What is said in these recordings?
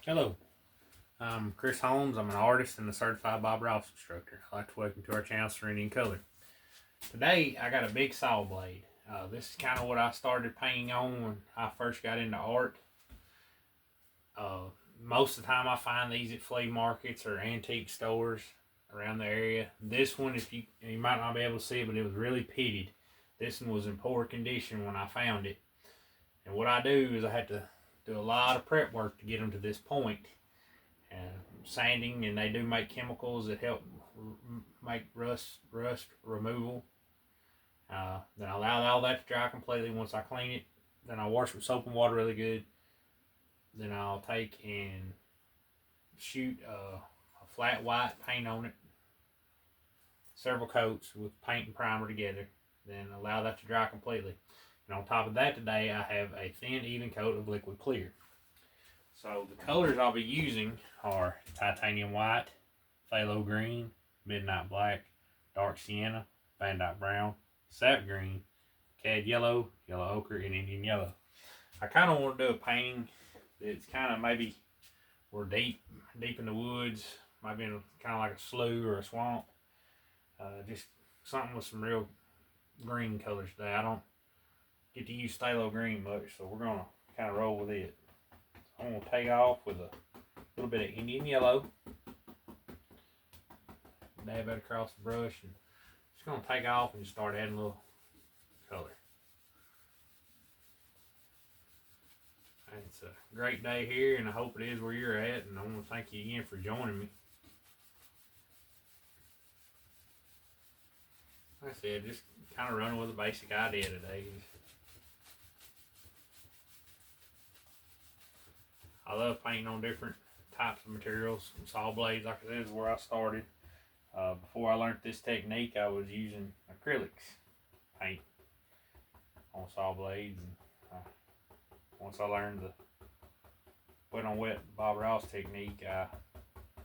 Hello, I'm Chris Holmes. I'm an artist and a certified Bob Ross instructor. I'd like to welcome to our channel, Serenity in Color. Today, I got a big saw blade. This is kind of what I started painting on when I first got into art. Most of the time, I find these at flea markets or antique stores around the area. This one, if you might not be able to see it, but it was really pitted. This one was in poor condition when I found it. And what I do is I had to do a lot of prep work to get them to this point. Sanding, and they do make chemicals that help make rust removal. Then I allow all that to dry completely. Once I clean it, then I wash with soap and water really good. Then I'll take and shoot a flat white paint on it, several coats with paint and primer together. Then allow that to dry completely. And on top of that, today I have a thin, even coat of liquid clear. So the colors I'll be using are titanium white, phthalo green, midnight black, dark sienna, bandite brown, sap green, cad yellow, yellow ochre, and Indian yellow. I kind of want to do a painting that's kind of maybe we're deep in the woods, maybe in kind of like a slough or a swamp. Just something with some real green colors today. I don't get to use phthalo green much, so we're gonna kind of roll with it. I'm going to take off with a little bit of Indian yellow. Dab it across the brush and just going to take off and start adding a little color. And it's a great day here, and I hope it is where you're at, and I want to thank you again for joining me. Like I said, just kind of running with a basic idea today. I love painting on different types of materials. Saw blades, like I said, is where I started. Before I learned this technique, I was using acrylics paint on saw blades. And once I learned the wet on wet Bob Ross technique, I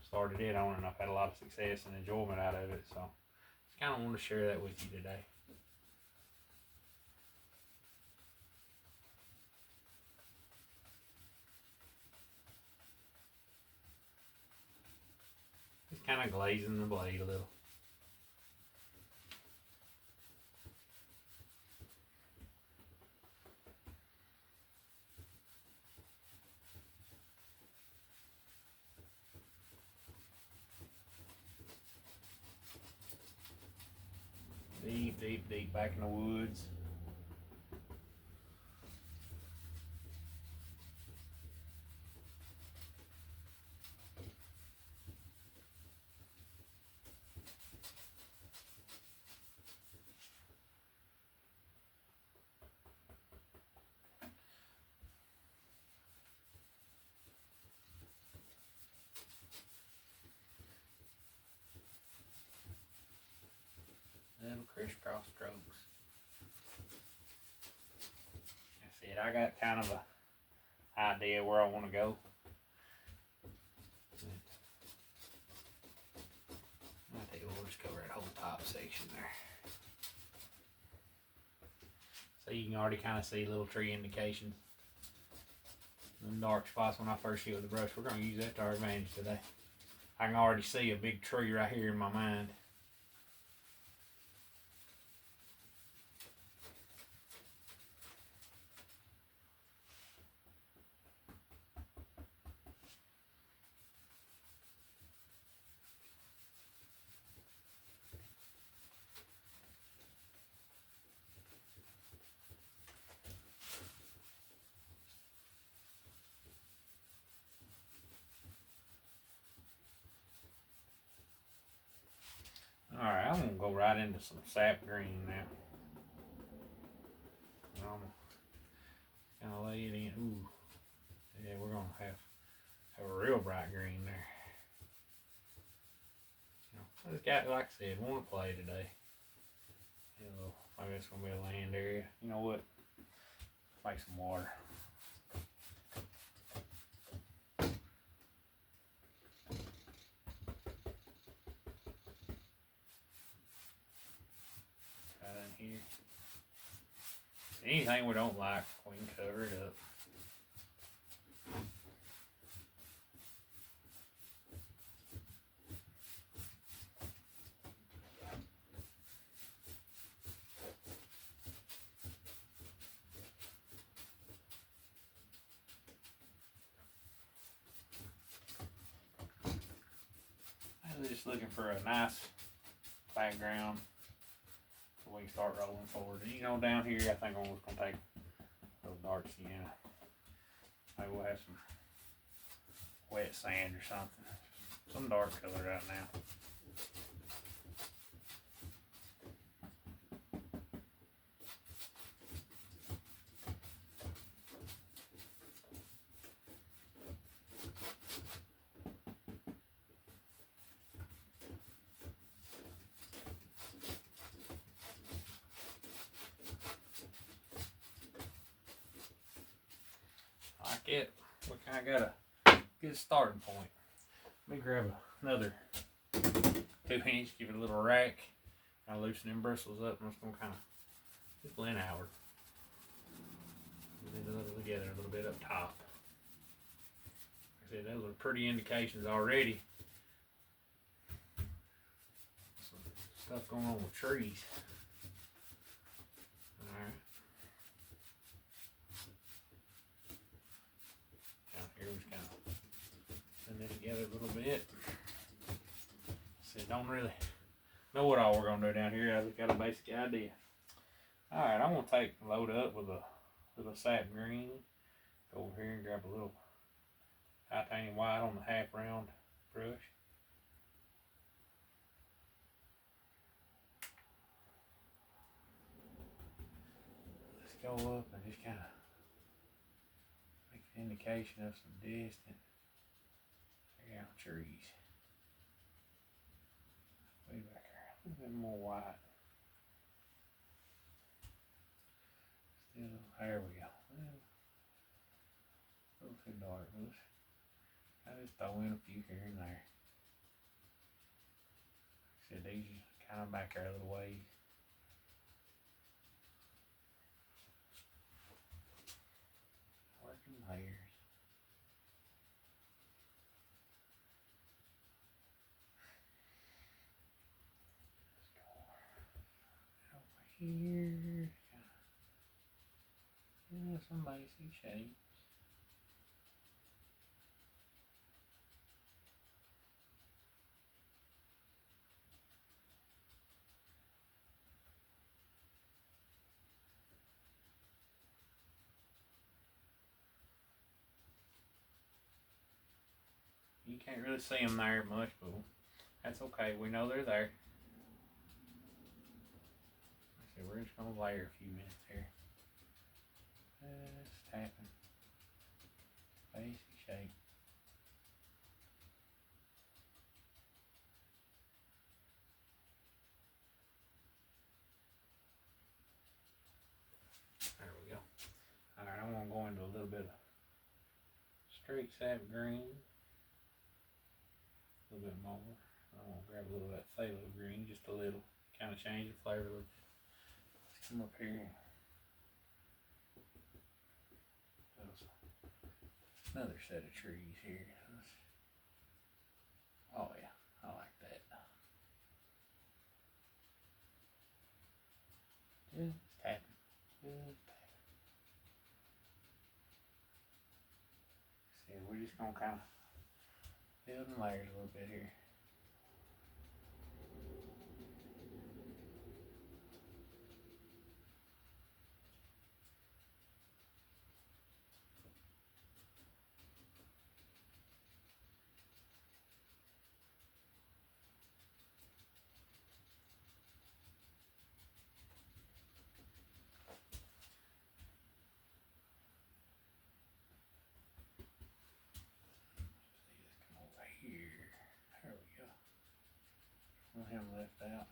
started it on, and I've had a lot of success and enjoyment out of it. So, just kind of want to share that with you today. Just kind of glazing the blade a little. Deep back in the woods. Little crisscross strokes. I said I got kind of a idea where I want to go. I think we'll just cover that whole top section there. So you can already kind of see little tree indications. Them dark spots when I first hit with the brush, we're going to use that to our advantage today. I can already see a big tree right here in my mind. Alright, I'm going to go right into some sap green now. I'm going to lay it in. Ooh. Yeah, we're going to have a real bright green there. I just got, like I said, want to play today. Maybe it's going to be a land area. You know what? Make some water. Here. Anything we don't like, we can cover it up. just looking for a nice background so we can start rolling forward. And, you know, down here, I think I'm just gonna take a little dark sienna. Maybe we'll have some wet sand or something. Some dark color right now. Like it. We kind of got a good starting point. Let me grab another 2-inch, give it a little rack, kind of loosen them bristles up, and I'm just going to kind of just blend outward. Blend it together a little bit up top. Like I said, those are pretty indications already. Some stuff going on with trees. Alright. Down here we just kind of blend it together a little bit. So don't really know what all we're gonna do down here. I just got a basic idea. Alright, I'm gonna load up with a little satin green. Go over here and grab a little titanium white on the half round brush. Let's go up and just kind of make an indication of some distant trees. Way back here, a little bit more white. Still, there we go. A little too dark. I just throw in a few here and there. Like I said, these are kind of back there a little ways. Working layers. Here, yeah, some basic shapes. You can't really see them there much, but that's okay. We know they're there. So we're just going to layer a few minutes here. Just tapping. Basic shape. There we go. Alright, I'm going to go into a little bit of straight sap green. A little bit more. I'm going to grab a little of that phthalo green, just a little. Kind of change the flavor. Let's come up here. Another set of trees here. Oh yeah, I like that. Just tapping. Just tapping. See, we're just gonna kind of build in layers a little bit here. Him left out.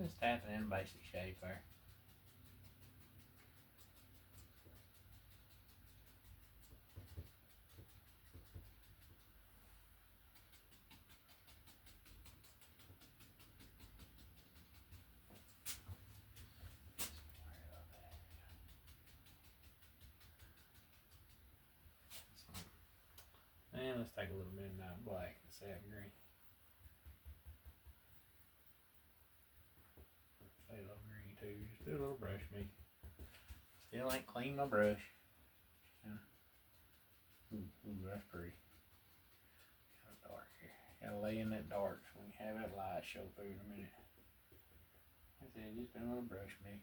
Just tapping in basic shape there. And let's take a little midnight black and sap green. Phthalo green too. Just do a little brush me. Still ain't clean my brush. Ooh, that's pretty. Kind of dark here. Gotta lay in that dark so we can have that light show through in a minute. Like I said, just doing a little brush mix.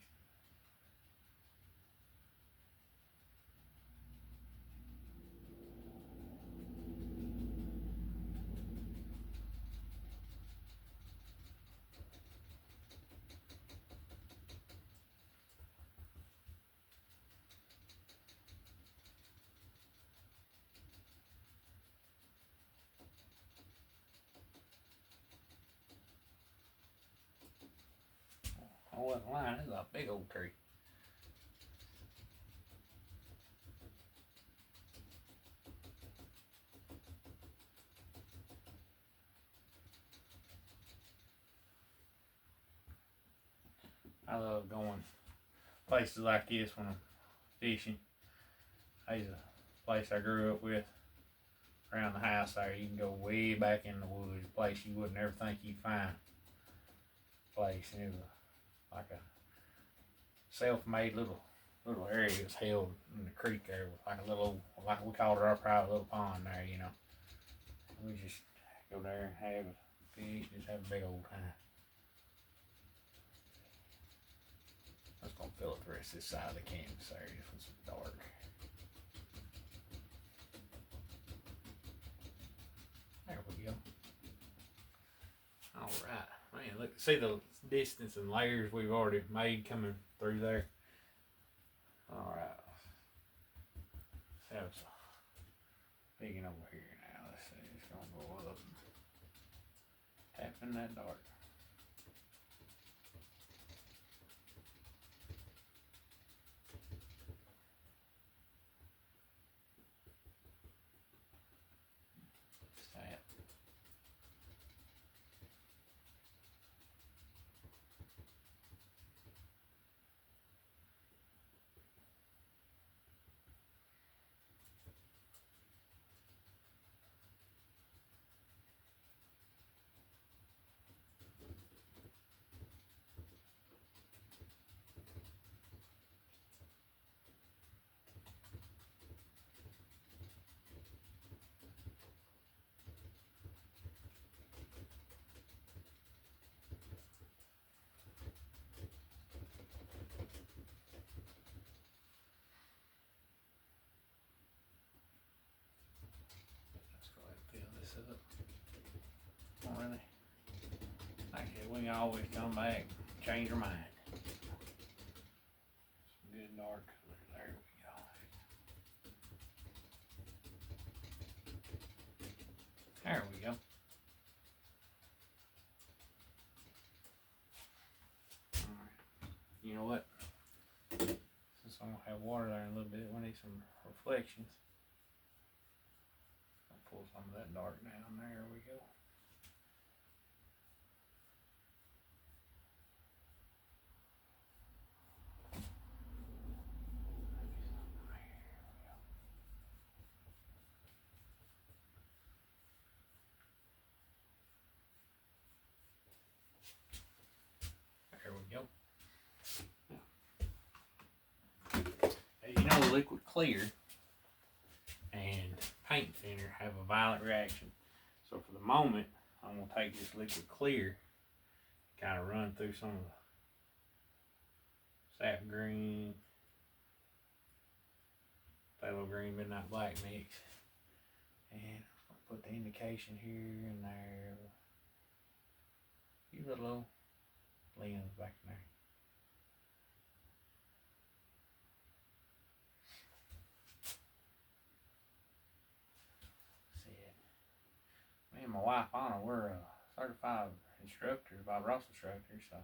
I wasn't lying, this is a big old tree. I love going places like this when I'm fishing. There's a place I grew up with around the house there. You can go way back in the woods, a place you wouldn't ever think you'd find. Place, and it was like a self-made little area. It was held in the creek there with like a little, like we called it our private little pond there, you know. We just go there and have a fish, just have a big old time. I was gonna fill up the rest of this side of the canvas there just with some dark. There we go. Alright. Man, look, see the distance and layers we've already made coming through there. Alright. Let's have some digging over here now. Let's see, it's gonna go up. Tap in that dark. Up. Really? Like I said, we can always come back, change our mind. Some good dark color. There we go. There we go. Alright. You know what? Since I'm gonna have water there in a little bit, we need some reflections. I'll pull some of that dark down. There we go. You know, liquid clear and paint thinner have a violent reaction. So for the moment, I'm going to take this liquid clear, kind of run through some of the sap green, phthalo green, midnight black mix. And I'm going to put the indication here and there. Use a little lens back in there. Me and my wife Anna, we're certified instructors, Bob Ross instructors. So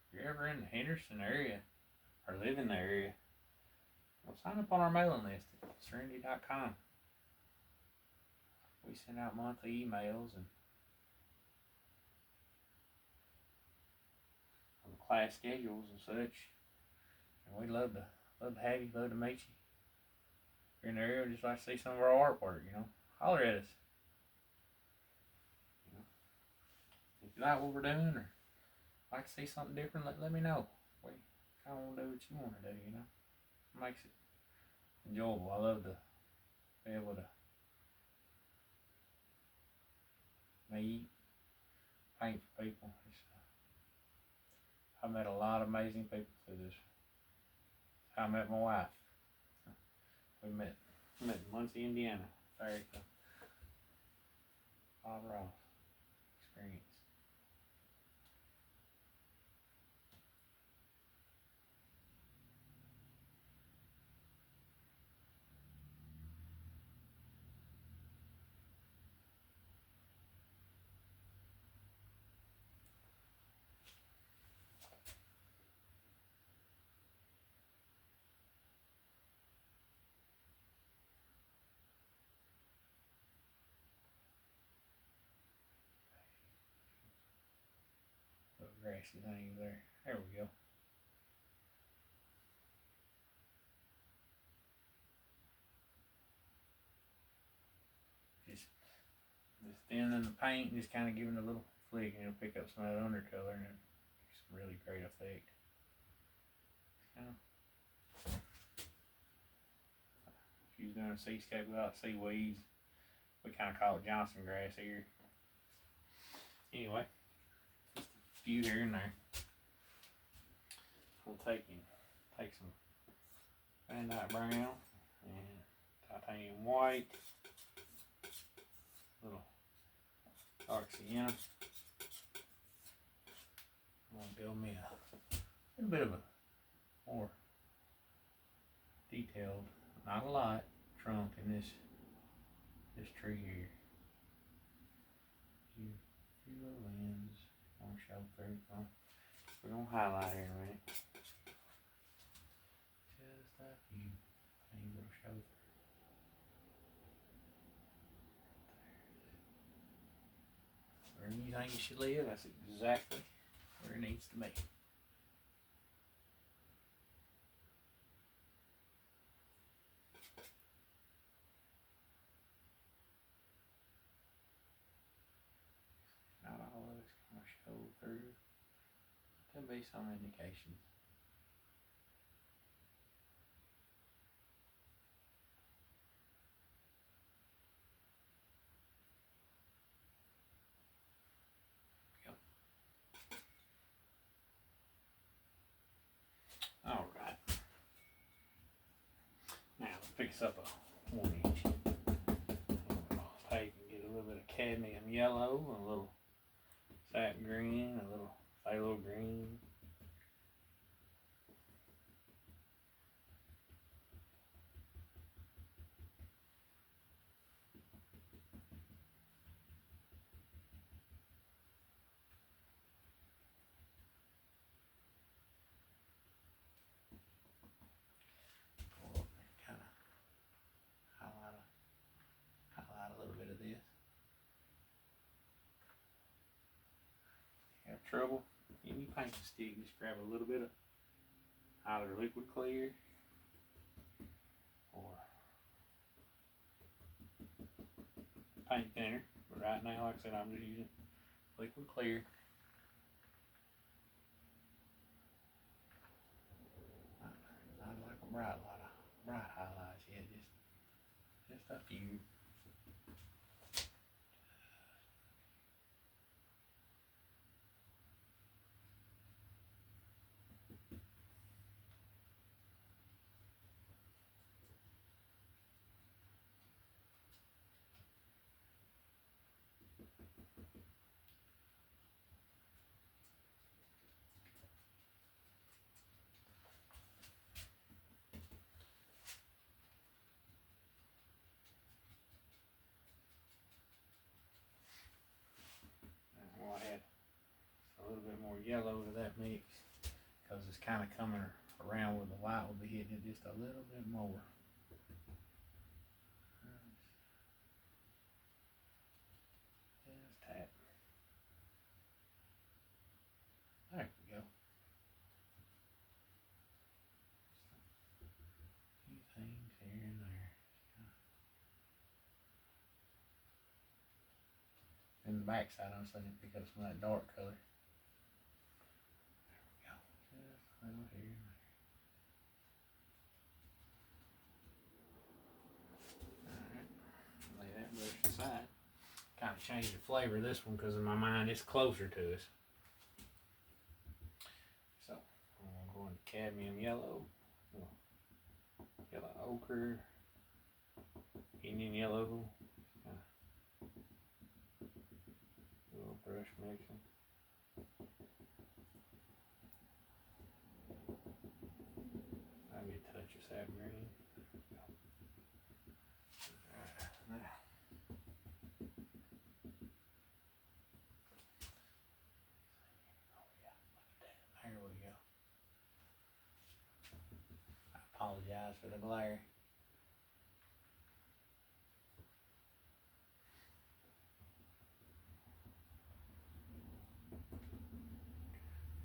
if you're ever in the Henderson area or live in the area, well, sign up on our mailing list at serenity.com. We send out monthly emails and on the class schedules and such. And we'd love to have you, love to meet you. If you're in the area, we'd just like to see some of our artwork, you know. Holler at us. If you like what we're doing or like to see something different, let me know. We kind of want to do what you want to do, you know. It makes it enjoyable. I love to be able to meet, paint for people. I met a lot of amazing people through this. I met my wife. We met in Muncie, Indiana. There you go. Bob Ross experience. Little grassy thing there. There we go. Just thinning the paint and just kind of giving a little flick, and it'll pick up some of that undercolor and it's a really great effect. Kind of, if you're doing a seascape without seaweeds, we kind of call it Johnson grass here. Anyway, just a few here and there. We'll take some Van Dyke brown and titanium white, little dark sienna. I'm gonna build me a little bit of a more detailed, not a lot, trunk in this tree here. Few little ends. I'm gonna show through. We're gonna highlight here in a minute. Just a few things that'll show through. Where you think it should live, that's exactly where it needs to be. Not all of it's going to show through. There'll be some indications. All right. Now let's fix up a 1 inch. Take and get a little bit of cadmium yellow, a little sap green, a little phthalo green. Trouble, any paint stick, just grab a little bit of either liquid clear or paint thinner. But right now, like I said, I'm just using liquid clear. Not like a bright highlights yet, just a few. We'll add a little bit more yellow to that mix because it's kind of coming around where the white will be hitting it just a little bit more. Just tap. There we go. Just a few things here and there. In the back side, I'm starting to pick up some of that dark color. There we go. Just a little here and there. change the flavor of this one because in my mind it's closer to us. So I'm going to cadmium yellow, yellow ochre, Indian yellow, little brush mixing. Maybe a touch of sap green. There we go. I apologize for the glare.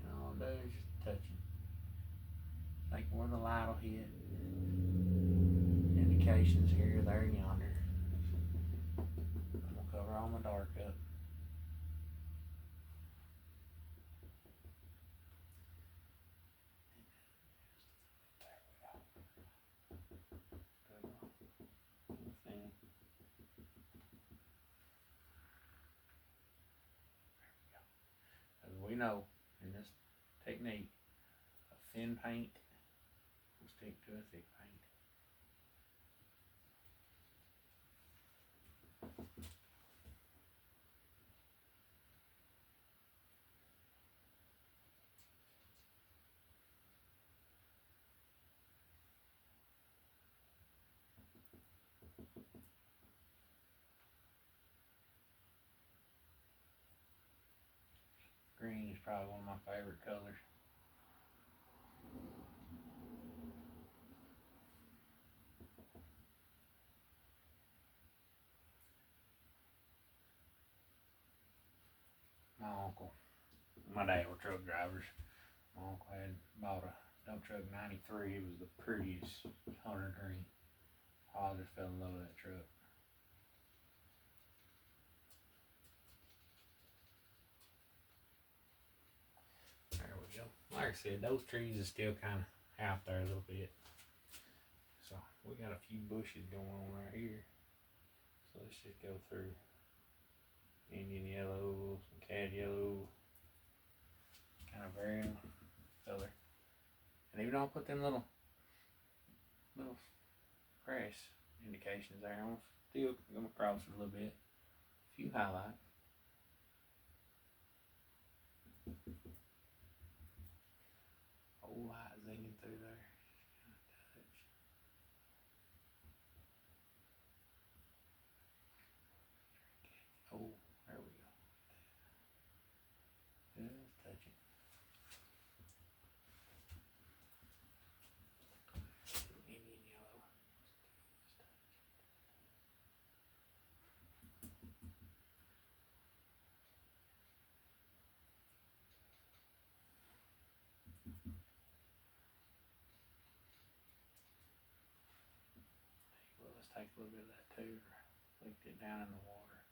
And all I'm doing is just touching. Like where the light will hit. Indications here, there, and yonder. I'm gonna cover all my dark up. As we know in this technique, a thin paint will stick to a thick paint. Green is probably one of my favorite colors. My uncle, my dad were truck drivers. My uncle had bought a dump truck 93. It was the prettiest hunter green. I just fell in love with that truck. There we go. Like I said, those trees are still kind of out there a little bit. So we got a few bushes going on right here. So let's just go through Indian yellow, some cad yellow, kind of varying color. And even though I put them little grass indications there, I'm still going across it a little bit. A few highlights. Whole light zinging through there. Oh, there we go. Just touch it. Indian yellow. Well, let's take a little bit of that too. Licked it down in the water.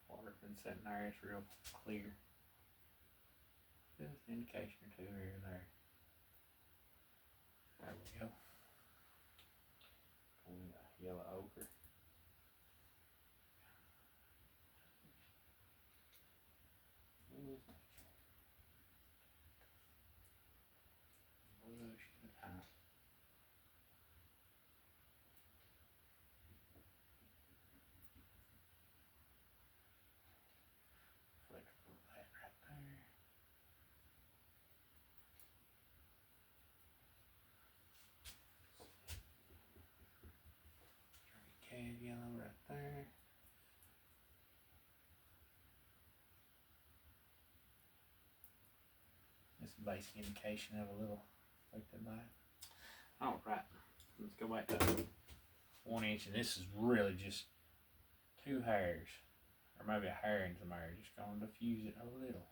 Water's been sitting there, it's real clear. Just an indication or two here and there. There we go. And yellow ochre. Bush at a time. Flick that right there. Cad yellow right there. This is a basic indication of a little reflected light. Alright, let's go back to 1 inch, and this is really just 2 hairs, or maybe a hair and some hair. Just going to diffuse it a little.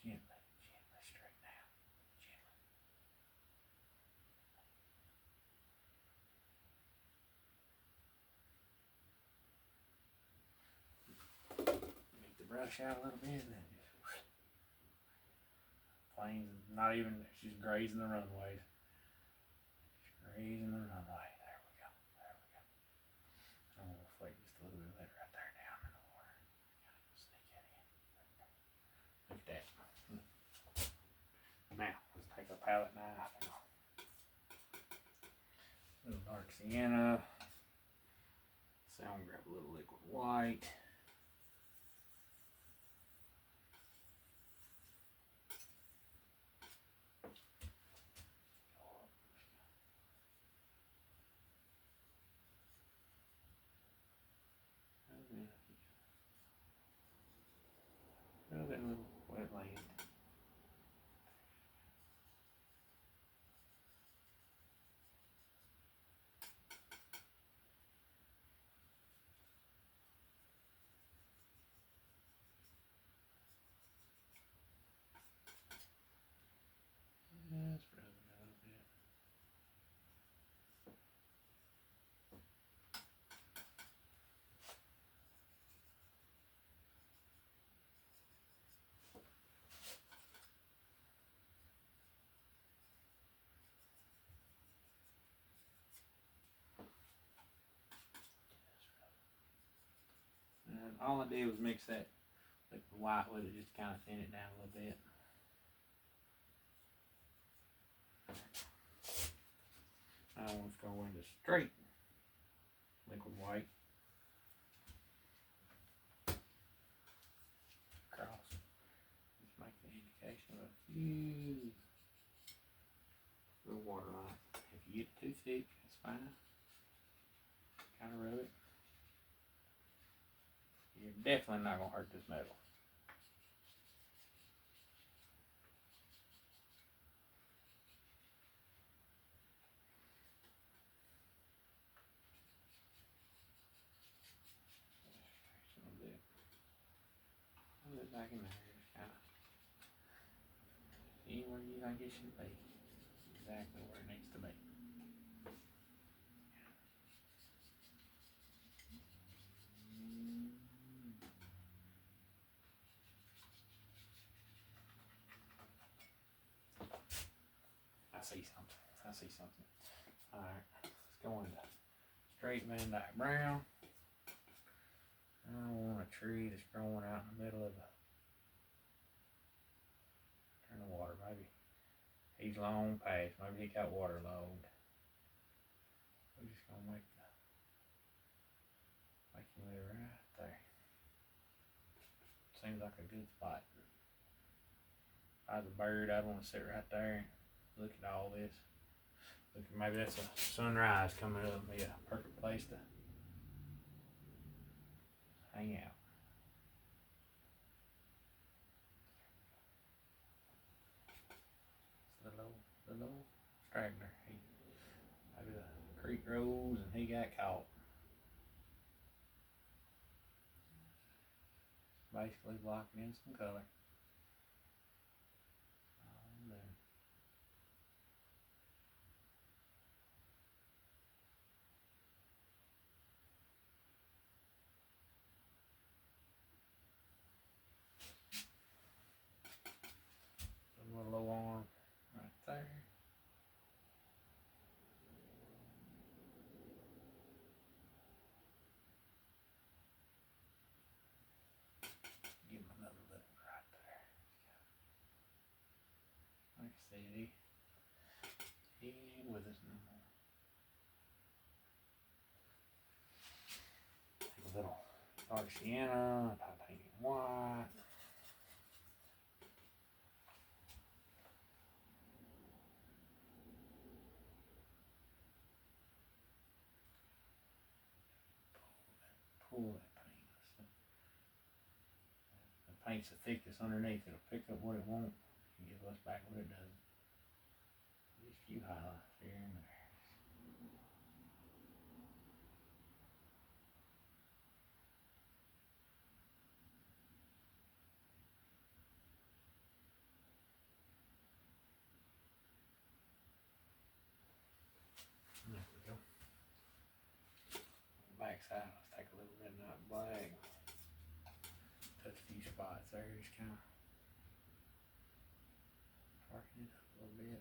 Gently, gently, straight down, gently. Make the brush out a little bit, and then just planes, not even, it's just grazing the runways. Just grazing the runway. There we go. There we go. I'm gonna that. Now, let's take a palette knife and a little dark sienna. So I'm gonna grab a little liquid white. That little wetland. Just rub it a little bit. And all I did was mix that liquid white with it, just to kind of thin it down a little bit. Now let's go into straight liquid white. Across. Just make the indication of a few little water lines. If you get it too thick, that's fine. Kind of rub it. You're definitely not going to hurt this metal. Put it back in there, just kind of see where you think it should be. Exactly where it needs to be. I see something. Alright, let's go into straight Van Dyke brown. I want a tree that's growing out in the middle of the water. Maybe he's long past. Maybe he got water logged. We're just gonna make him live right there. Seems like a good spot. If I was a bird, I'd want to sit right there and look at all this. Look, maybe that's a sunrise coming up. Be a perfect place to hang out. It's the little straggler. Maybe the creek rose and he got caught. Basically blocking in some color. A low arm right there. Give him another little right there. Like I said, he ain't with us no more. Take a little dark sienna, titanium white. Pull that paint. The paint's the thickest underneath. It'll pick up what it wants and give us back what it doesn't. Just a few highlights here and there. There we go. Back side, let's take a little midnight black. Touch a few spots there, just kind of darken it up a little bit.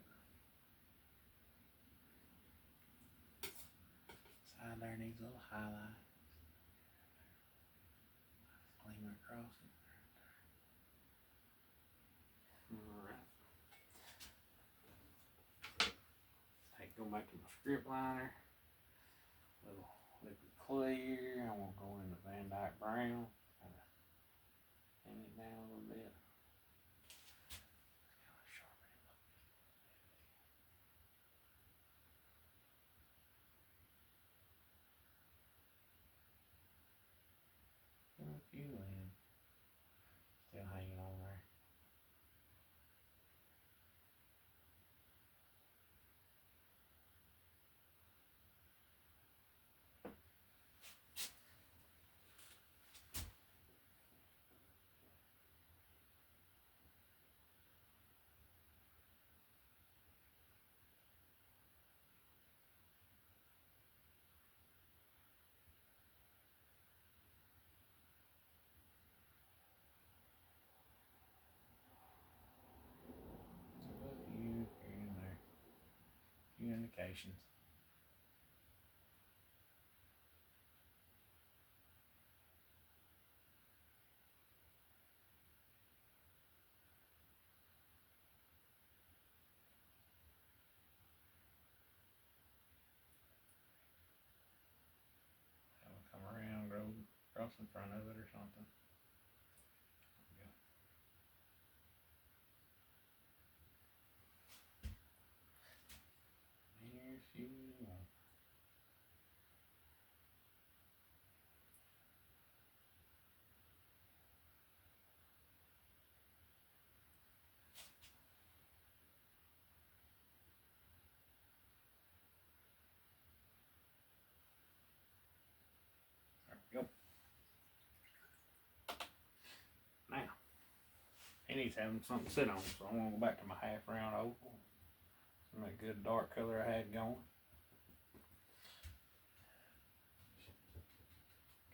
Side there needs a little highlight. Gleaming across it. back to my strip liner. Little liquid clear. I want to go into Van Dyke Brown. Kind of thin it down a little bit. Kind of sharpen it up. Give a few in. Still hanging on there. Few indications. Have it come around, grow across in front of it or something. Here's you. There we go. Now, he needs to have something to sit on, so I'm going to go back to my half round oval. Some of that good dark color I had going.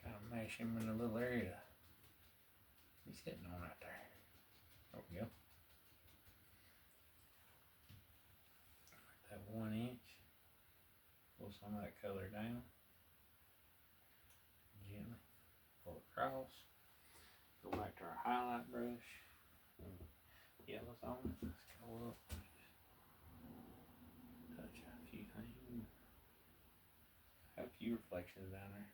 Kind of mash him in a little area. He's sitting on right there. There we go. Like that 1 inch. Pull some of that color down. Gently. Pull across. Go back to our highlight brush. Yellows on it. Let's go up. Touch a few things. Have a few reflections down there.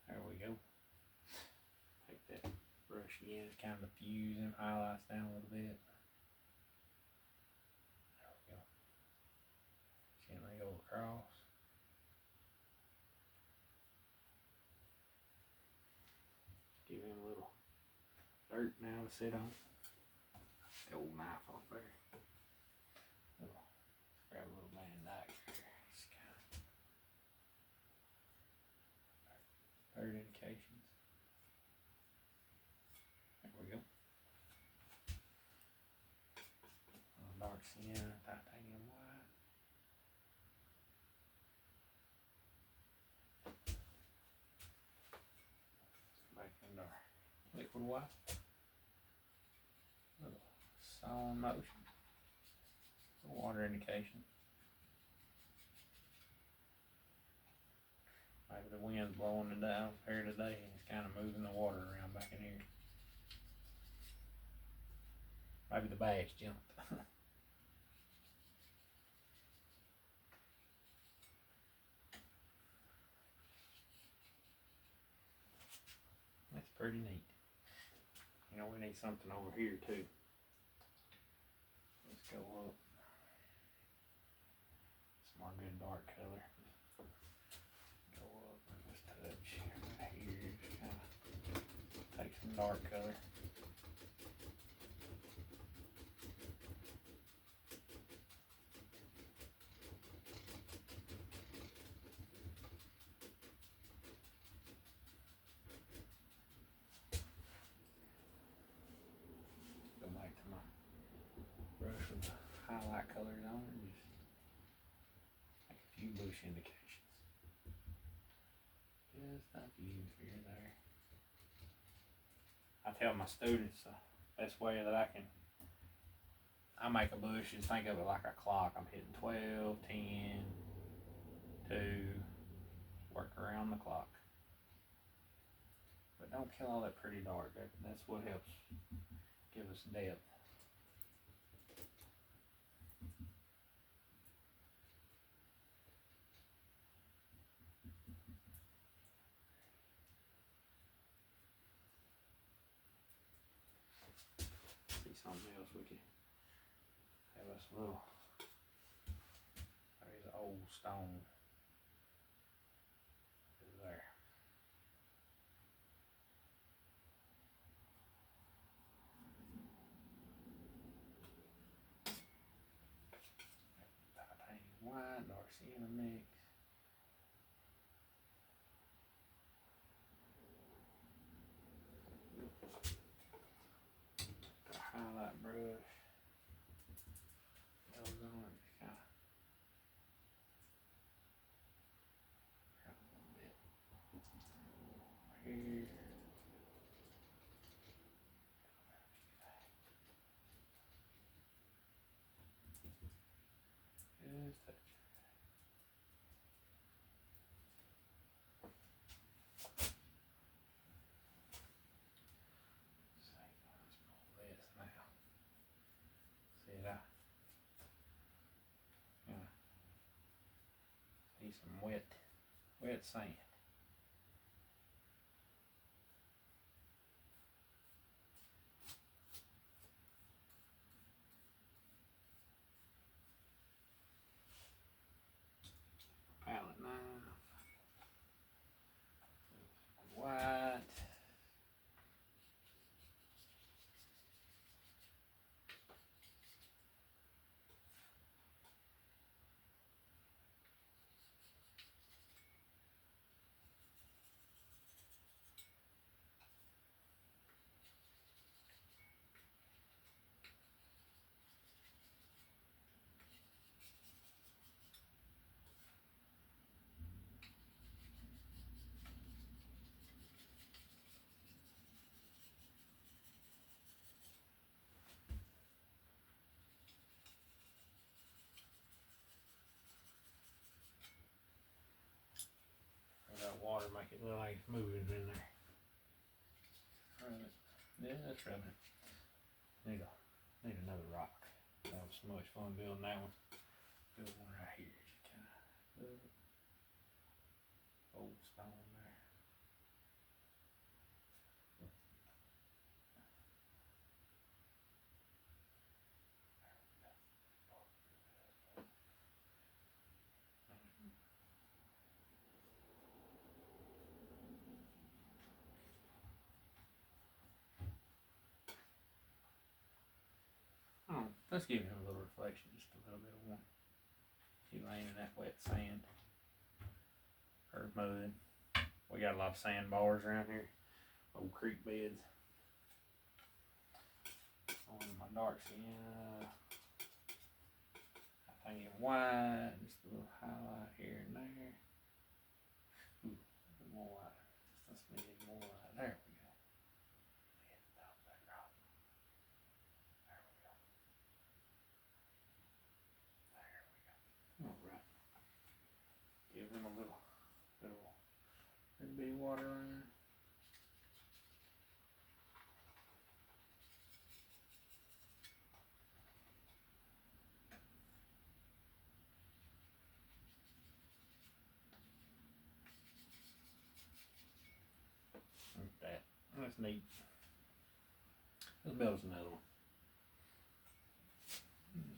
There we go. Take that brush again, kind of diffuse them highlights down a little bit. There we go. Gently go across. Give him a little dirt now to sit on. The old knife off there. Grab a little Van Dyke here. Just kind of third indications. There we go. Dark sienna, titanium white. Back into our liquid white. Little sawn motion. Water indication. Maybe the wind's blowing it down here today and it's kind of moving the water around back in here. Maybe the bass jumped. That's pretty neat. You know, we need something over here too. Let's go up. Some more good dark color. Go up and just touch right here. Just kind of take some dark color. Go back to my brush with the highlight colors on it. Just make a few bush indications. Just a few here and there. I tell my students the best way that I make a bush is think of it like a clock. I'm hitting 12, 10, 2, work around the clock. But don't kill all that pretty dark. That's what helps give us depth. See something else we could have us a little. There's an old stone. There. Titanium white, dark sienna mix. Got a highlight brush. Goes on it, just kind of. A little bit here. Just touch. Let's pull this now. See it out. Yeah. See some wet sand. Palette knife. White. That water make it look like it's moving in there. Right. Yeah, that's rubbing it. Need another rock. That was so much fun building that one. Build one right here. Kind of old stone there. Oh, let's give him a little reflection, just a little bit of one. He laying in that wet sand or mud. We got a lot of sandbars around here, old creek beds. On my dark sienna, titanium white, just a little highlight here and there. Ooh, a bit more white. Just a smidge more white. There we go. Hit the top of that rock. There we go. There we go. All right. Give them a little bitty water line. Like that. That's neat. Let's build us another one.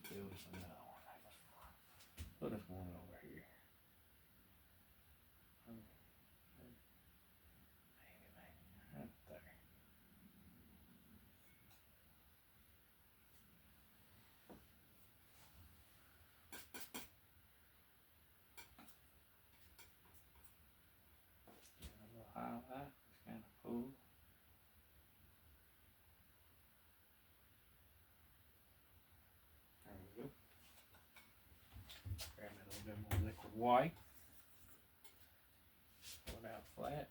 Build us another one. Put us one over here. Maybe right there. Give it a little highlight. It's kind of cool. There we go. Grab a little bit more liquid white. Pull it out flat.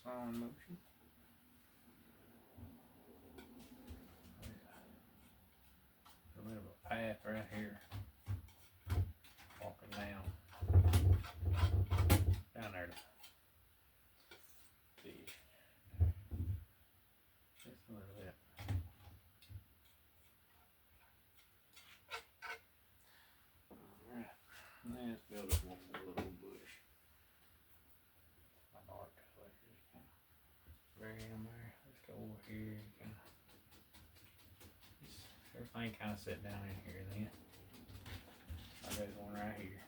Slow in motion. A bit of a path right here. Walking down there to fish. Just a little bit. Alright, let's build up one more little bush. My dark color just kind of bury them there. Let's go over here. Everything kind of set down in here then. There's one right here.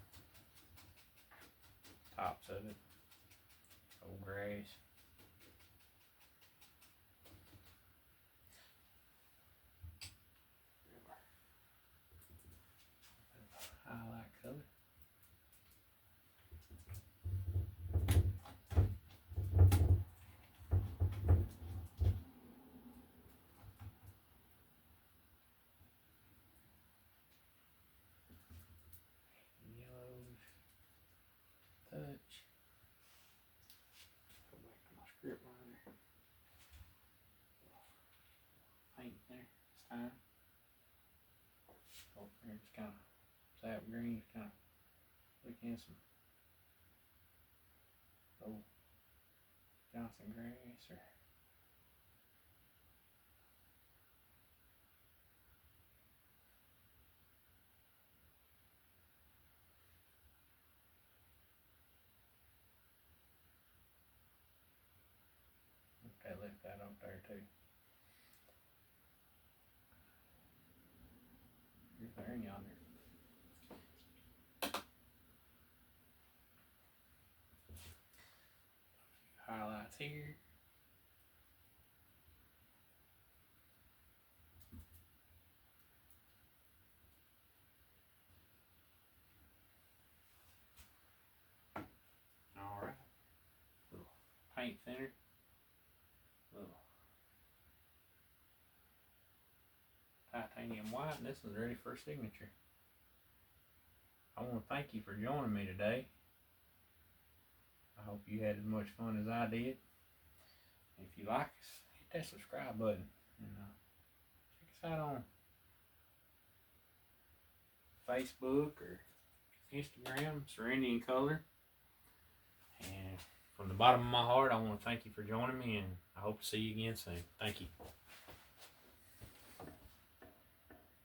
Tops of it. Old grass. Highlight color. Yellows. Touch. Go back to my script liner. Paint there this time. Over here, just kind of sap green, just kind of look in some old Johnson grass or okay, left that up there too. Here's there and yonder. Highlights here. Alright. Little paint thinner. Little titanium white, and this one's ready for signature. I want to thank you for joining me today. I hope you had as much fun as I did. If you like us, hit that subscribe button. And check us out on Facebook or Instagram, Serenity in Color. And from the bottom of my heart, I want to thank you for joining me, and I hope to see you again soon. Thank you.